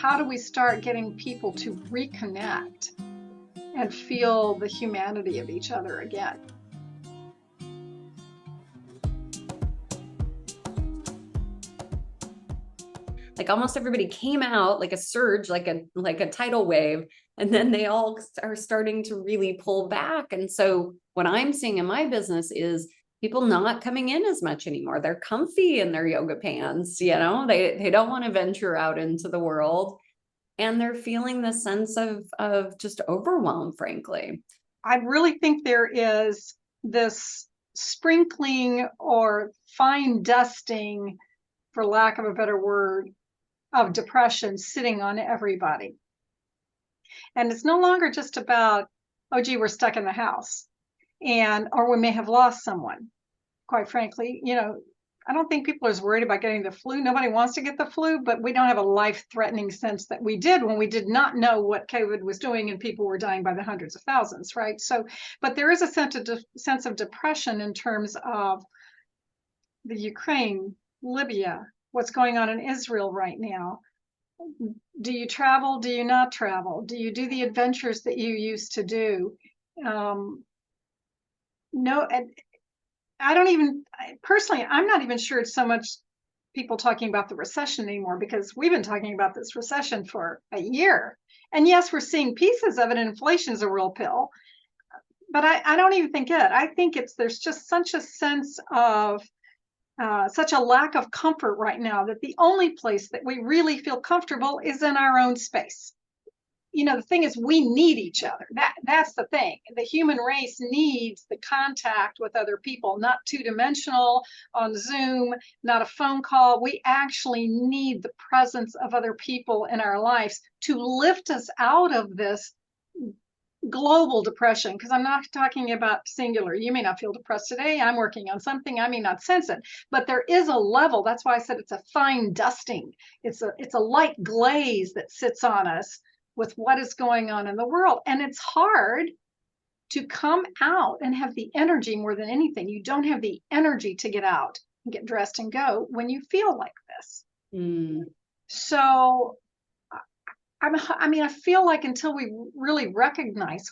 how do we start getting people to reconnect and feel the humanity of each other again? Like almost everybody came out like a surge, like a tidal wave, and then they all are starting to really pull back. And so what I'm seeing in my business is people not coming in as much anymore. They're comfy in their yoga pants, they don't want to venture out into the world, and they're feeling the sense of just overwhelm, frankly. I really think there is this sprinkling or fine dusting, for lack of a better word, of depression sitting on everybody. And it's no longer just about, oh, gee, we're stuck in the house, or we may have lost someone. Quite frankly, I don't think people are as worried about getting the flu. Nobody wants to get the flu, but we don't have a life-threatening sense that we did when we did not know what COVID was doing and people were dying by the hundreds of thousands, right? So, but there is a sense of depression in terms of the Ukraine, Libya, what's going on in Israel right now. Do you travel? Do you not travel? Do you do the adventures that you used to do? No, I don't even, personally, I'm not even sure it's so much people talking about the recession anymore, because we've been talking about this recession for a year. And yes, we're seeing pieces of it, and inflation's a real pill. But I don't even think it. I think there's just such a sense of such a lack of comfort right now that the only place that we really feel comfortable is in our own space. The thing is, we need each other. That's the thing. The human race needs the contact with other people, not two-dimensional on Zoom, not a phone call. We actually need the presence of other people in our lives to lift us out of this global depression, because I'm not talking about singular. You may not feel depressed today. I'm working on something. I may not sense it, but there is a level. That's why I said it's a fine dusting. It's a light glaze that sits on us with what is going on in the world. And it's hard to come out and have the energy more than anything. You don't have the energy to get out and get dressed and go when you feel like this. So I feel like until we really recognize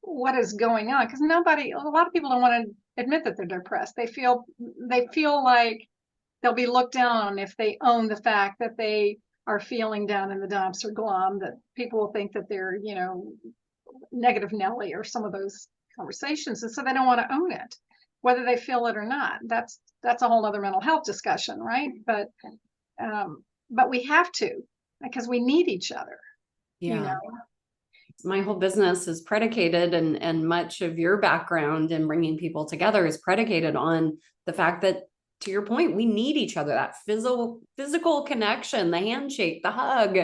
what is going on, because a lot of people don't want to admit that they're depressed. They feel like they'll be looked down on if they own the fact that they are feeling down in the dumps or glum, that people will think that they're, negative Nelly or some of those conversations. And so they don't want to own it, whether they feel it or not. That's a whole other mental health discussion, right? But we have to, because we need each other. Yeah. My whole business is predicated, and much of your background in bringing people together is predicated on the fact that, to your point, we need each other. That physical connection, the handshake, the hug,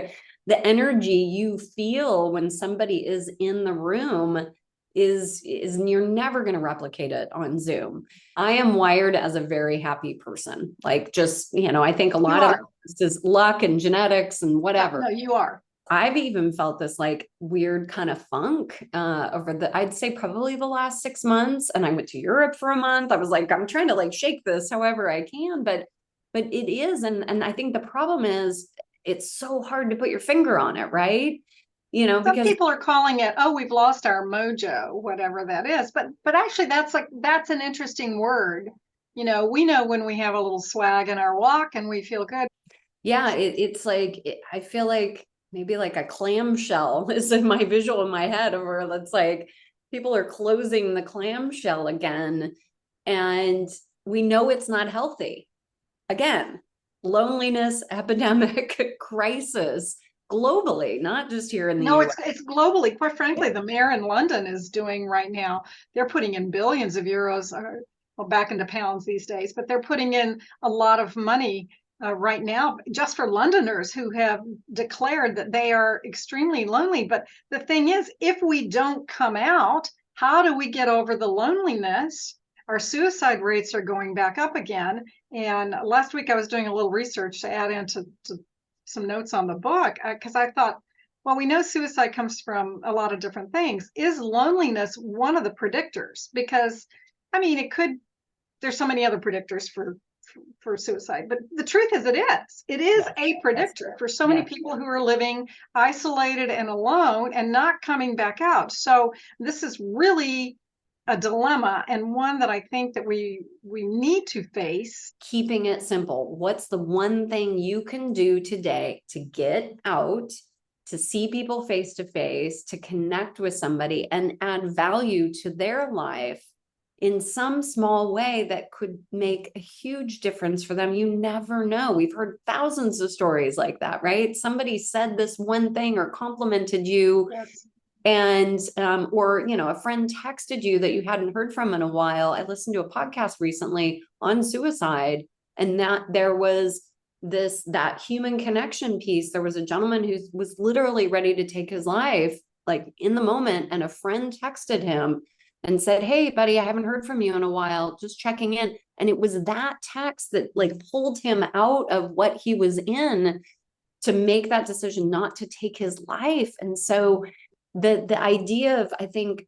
the energy you feel when somebody is in the room is you're never going to replicate it on Zoom. I am wired as a very happy person. Like, just, I think a lot of this is luck and genetics and whatever. No, you are. I've even felt this like weird kind of funk I'd say probably the last 6 months. And I went to Europe for a month. I was like, I'm trying to like shake this however I can, but it is. And I think the problem is it's so hard to put your finger on it, right? Some because people are calling it, oh, we've lost our mojo, whatever that is. But actually that's an interesting word. We know when we have a little swag in our walk and we feel good. Yeah, it's like, I feel like maybe like a clamshell is in my visual in my head, where it's like people are closing the clamshell again, and we know it's not healthy. Again, loneliness, epidemic, crisis globally, not just here in the US. It's globally. Quite frankly, the mayor in London is doing right now, they're putting in billions of euros, well, back into pounds these days, but they're putting in a lot of money right now just for Londoners who have declared that they are extremely lonely. But the thing is, if we don't come out, how do we get over the loneliness? Our suicide rates are going back up again. And last week I was doing a little research to add into some notes on the book, because I thought, well, we know suicide comes from a lot of different things. Is loneliness one of the predictors? Because, there's so many other predictors for for suicide. But the truth is, it is a predictor for so many people who are living isolated and alone and not coming back out. So this is really a dilemma, and one that I think that we need to face. Keeping it simple. What's the one thing you can do today to get out, to see people face to face, to connect with somebody and add value to their life in some small way that could make a huge difference for them? You never know. We've heard thousands of stories like that, right? Somebody said this one thing or complimented you. Yes. And or a friend texted you that you hadn't heard from in a while. I listened to a podcast recently on suicide, and that there was that human connection piece. There was a gentleman who was literally ready to take his life, like in the moment, and a friend texted him and said, "Hey buddy, I haven't heard from you in a while, just checking in." And it was that text that like pulled him out of what he was in to make that decision not to take his life. And so the idea of, I think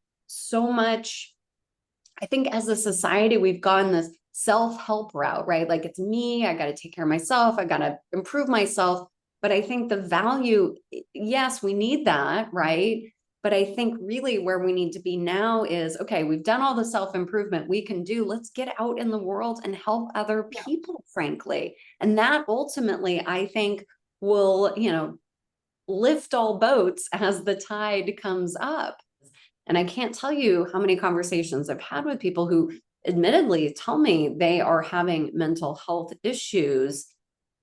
as a society, we've gone this self-help route, right? Like, it's me, I got to take care of myself, I got to improve myself. But I think the value, yes, we need that, right? But I think really where we need to be now is, okay, we've done all the self-improvement we can do. Let's get out in the world and help other people, frankly. And that ultimately, I think, will, lift all boats as the tide comes up. And I can't tell you how many conversations I've had with people who admittedly tell me they are having mental health issues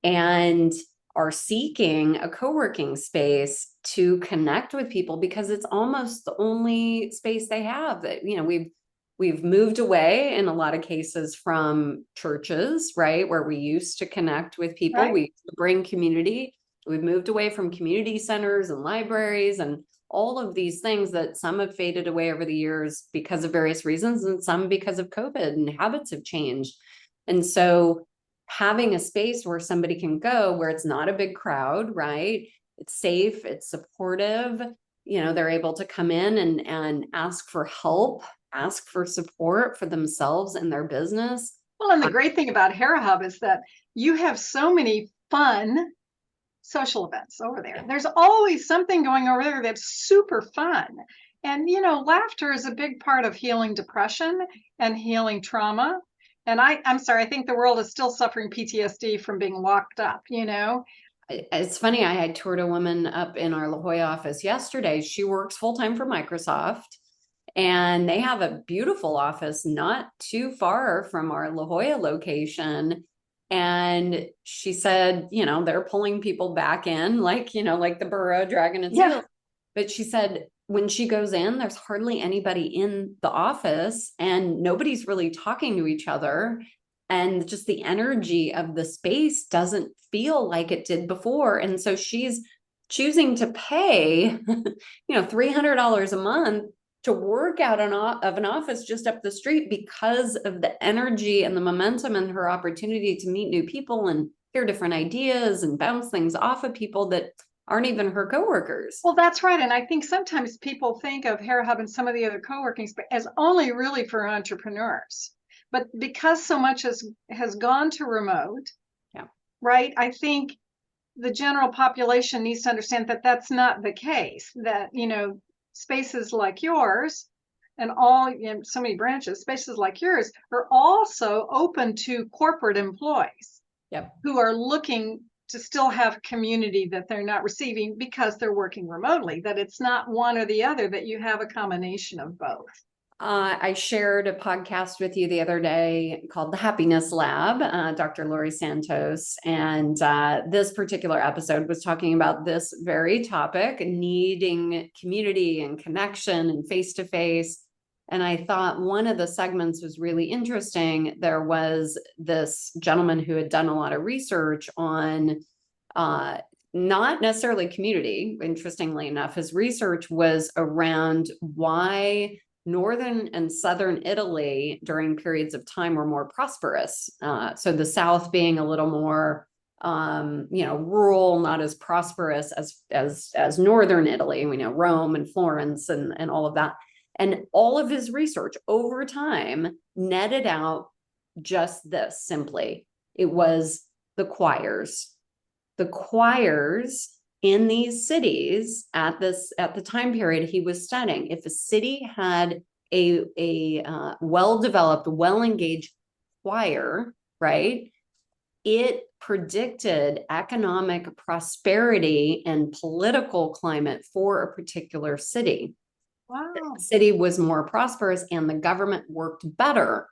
and are seeking a co-working space to connect with people because it's almost the only space they have. That, we've moved away in a lot of cases from churches, right, where we used to connect with people. Right. We used to bring community. We've moved away from community centers and libraries and all of these things that some have faded away over the years because of various reasons, and some because of COVID, and habits have changed. And so having a space where somebody can go, where it's not a big crowd, right? It's safe, it's supportive, they're able to come in and ask for help, ask for support for themselves and their business. Well, and the great thing about Hera Hub is that you have so many fun social events over there. There's always something going over there that's super fun. And, laughter is a big part of healing depression and healing trauma. And I'm sorry, I think the world is still suffering PTSD from being locked up, It's funny, I had toured a woman up in our La Jolla office yesterday. She works full-time for Microsoft, and they have a beautiful office not too far from our La Jolla location. And she said, they're pulling people back in, like the burro dragging its heels. But she said, when she goes in, there's hardly anybody in the office and nobody's really talking to each other. And just the energy of the space doesn't feel like it did before. And so she's choosing to pay, $300 a month to work out of an office just up the street because of the energy and the momentum and her opportunity to meet new people and hear different ideas and bounce things off of people that aren't even her coworkers. Well, that's right. And I think sometimes people think of Hera Hub and some of the other co-working space as only really for entrepreneurs. But because so much has gone to remote, right? I think the general population needs to understand that that's not the case, that, spaces like yours and all, so many branches, spaces like yours are also open to corporate employees who are looking to still have community that they're not receiving because they're working remotely, that it's not one or the other, that you have a combination of both. I shared a podcast with you the other day called The Happiness Lab, Dr. Lori Santos. And this particular episode was talking about this very topic, needing community and connection and face-to-face. And I thought one of the segments was really interesting. There was this gentleman who had done a lot of research on not necessarily community. Interestingly enough, his research was around why Northern and Southern Italy during periods of time were more prosperous. So the South being a little more, rural, not as prosperous as Northern Italy. We know Rome and Florence and all of that. And all of his research over time netted out just this simply. It was the choirs. The choirs in these cities at the time period he was studying. If a city had a well-developed, well-engaged choir, right, it predicted economic prosperity and political climate for a particular city. Wow. The city was more prosperous and the government worked better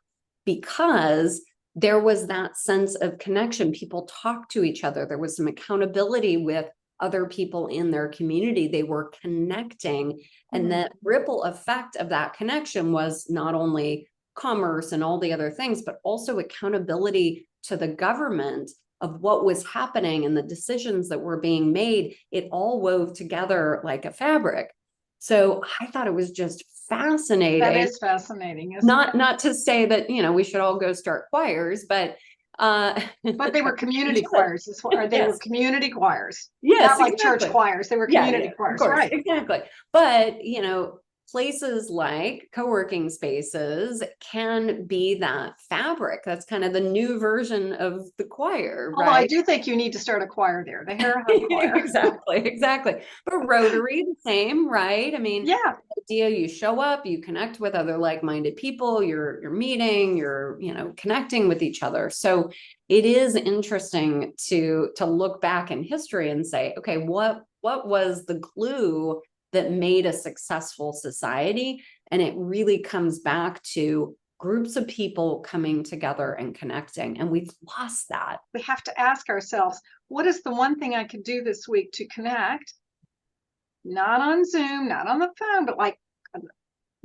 because there was that sense of connection. People talked to each other. There was some accountability with other people in their community. They were connecting. And that ripple effect of that connection was not only commerce and all the other things, but also accountability to the government of what was happening and the decisions that were being made. It all wove together like a fabric. So I thought it was just fascinating. That is fascinating. Not to say that, we should all go start choirs, but they were community choirs. They were community choirs. Yes, not like church choirs. They were community choirs, right? Exactly. But places like co-working spaces can be that fabric. That's kind of the new version of the choir, right? Although I do think you need to start a choir there. The Harrahut Choir. Exactly. But Rotary, the same, right? I mean, yeah. The idea, you show up, you connect with other like-minded people, you're meeting, you're connecting with each other. So it is interesting to look back in history and say, okay, what was the glue that made a successful society? And it really comes back to groups of people coming together and connecting. And we've lost that. We have to ask ourselves, what is the one thing I could do this week to connect? Not on Zoom, not on the phone, but like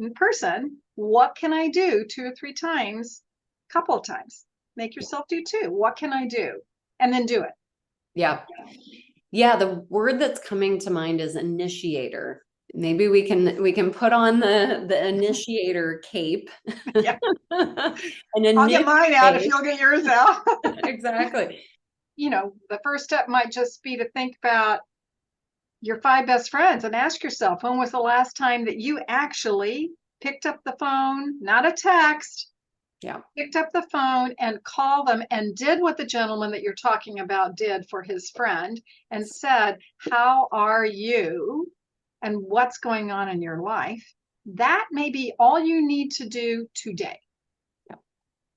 in person. What can I do 2 or 3 times, a couple of times? Make yourself do 2. What can I do? And then do it. Yeah, the word that's coming to mind is initiator. Maybe we can put on the initiator cape. Yeah. I'll get mine out if you'll get yours out. Exactly. The first step might just be to think about your 5 best friends and ask yourself, when was the last time that you actually picked up the phone, not a text, picked up the phone and called them and did what the gentleman that you're talking about did for his friend and said, how are you and what's going on in your life? That may be all you need to do today.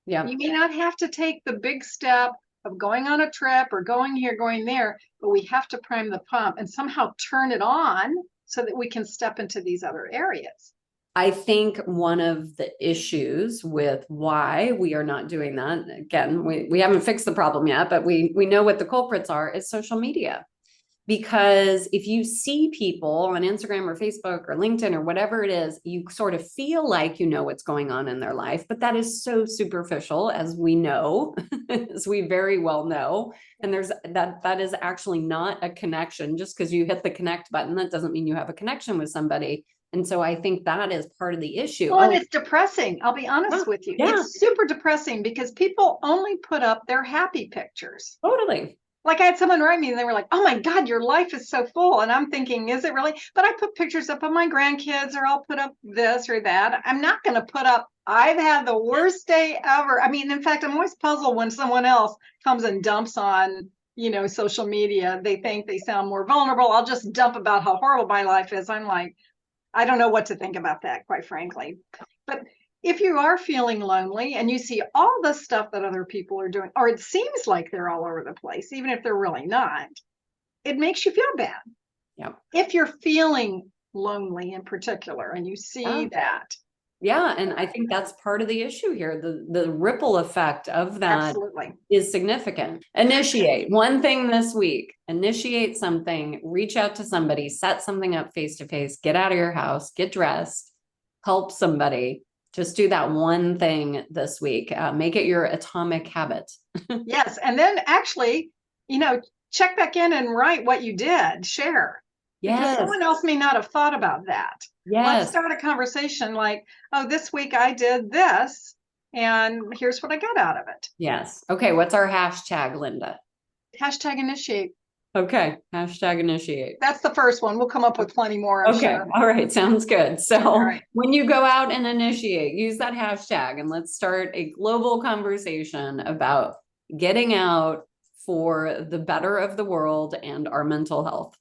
Yeah. You may not have to take the big step of going on a trip or going here, going there, but we have to prime the pump and somehow turn it on so that we can step into these other areas. I think one of the issues with why we are not doing that, again, we haven't fixed the problem yet, but we know what the culprits are, is social media. Because if you see people on Instagram or Facebook or LinkedIn or whatever it is, you sort of feel like you know what's going on in their life, but that is so superficial, as we know, as we very well know. And that is actually not a connection. Just because you hit the connect button, that doesn't mean you have a connection with somebody. And so I think that is part of the issue. Well, and it's depressing. I'll be honest with you. Yeah. It's super depressing because people only put up their happy pictures. Totally. Like I had someone write me and they were like, oh my God, your life is so full. And I'm thinking, is it really? But I put pictures up of my grandkids, or I'll put up this or that. I'm not going to put up, I've had the worst day ever. I mean, in fact, I'm always puzzled when someone else comes and dumps on, social media. They think they sound more vulnerable. I'll just dump about how horrible my life is. I'm like, I don't know what to think about that, quite frankly. But if you are feeling lonely and you see all the stuff that other people are doing, or it seems like they're all over the place, even if they're really not, it makes you feel bad. Yeah. If you're feeling lonely in particular and you see that. Yeah. And I think that's part of the issue here. The ripple effect of that is significant. Initiate one thing this week, initiate something, reach out to somebody, set something up face to face, get out of your house, get dressed, help somebody. Just do that one thing this week. Make it your atomic habit. Yes. And then actually, check back in and write what you did, share. Yes. Because someone else may not have thought about that. Yes. Let's start a conversation like, oh, this week I did this, and here's what I got out of it. Yes. Okay. What's our hashtag, Linda? Hashtag initiate. Okay. Hashtag initiate. That's the first one. We'll come up with plenty more. Okay. Sure. All right. Sounds good. So when you go out and initiate, use that hashtag and let's start a global conversation about getting out for the better of the world and our mental health.